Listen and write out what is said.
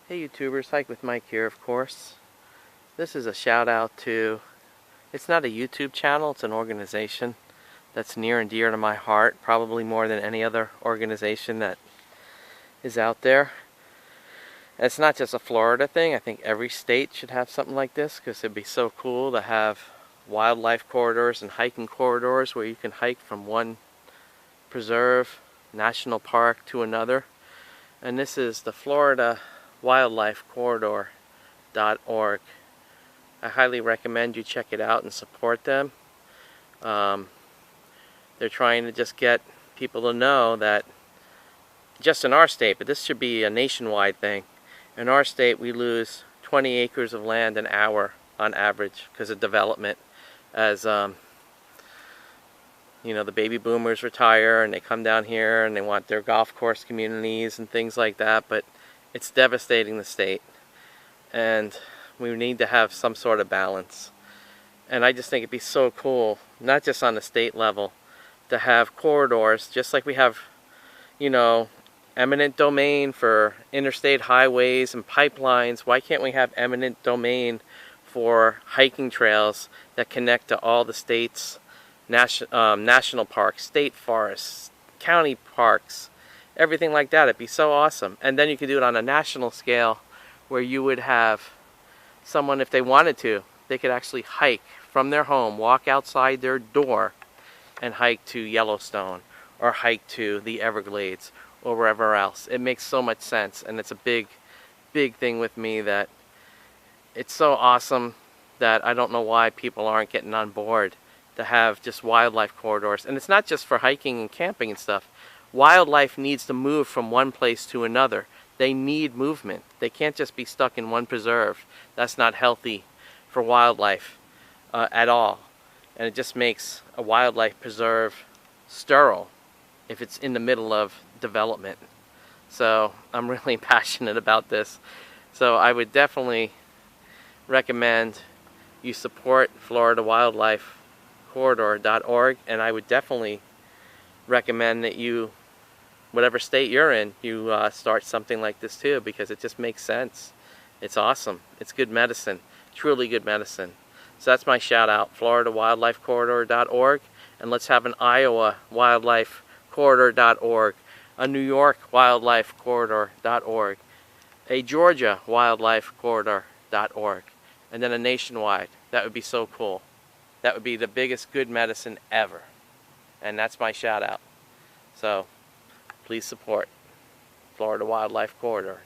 Hey YouTubers, Hike with Mike here, of course. This is a shout out to, it's not a YouTube channel, it's an organization that's near and dear to my heart, probably more than any other organization that is out there. And it's not just a Florida thing, I think every state should have something like this because it'd be so cool to have wildlife corridors and hiking corridors where you can hike from one preserve, national park to another. And this is the Florida Wildlife Corridor.org. I highly recommend you check it out and support them. They're trying to just get people to know that just in our state, but this should be a nationwide thing. In our state, we lose 20 acres of land an hour on average because of development. As you know, the baby boomers retire and they come down here and they want their golf course communities and things like that, but it's devastating the state, and we need to have some sort of balance. And I just think it'd be so cool, not just on the state level, to have corridors just like we have, you know, eminent domain for interstate highways and pipelines. Why can't we have eminent domain for hiking trails that connect to all the states, national parks, state forests, county parks, everything like that? It'd be so awesome. And then you could do it on a national scale where you would have someone, if they wanted to, they could actually hike from their home, walk outside their door and hike to Yellowstone or hike to the Everglades or wherever else. It makes so much sense, and it's a big thing with me that it's so awesome that I don't know why people aren't getting on board to have just wildlife corridors. And it's not just for hiking and camping and stuff. Wildlife needs to move from one place to another. They need movement. They can't just be stuck in one preserve. That's not healthy for wildlife at all. And it just makes a wildlife preserve sterile if it's in the middle of development. So I'm really passionate about this. So I would definitely recommend you support Florida Wildlife Corridor.org, and I would definitely recommend that you, whatever state you're in, you start something like this too, because it just makes sense. It's awesome. It's good medicine, truly good medicine. So that's my shout out, Florida Wildlife Corridor.org, and let's have an Iowa Wildlife Corridor.org, a New York Wildlife Corridor.org, a Georgia Wildlife Corridor.org, and then a nationwide. That would be so cool. That would be the biggest good medicine ever. And that's my shout out. So please support Florida Wildlife Corridor.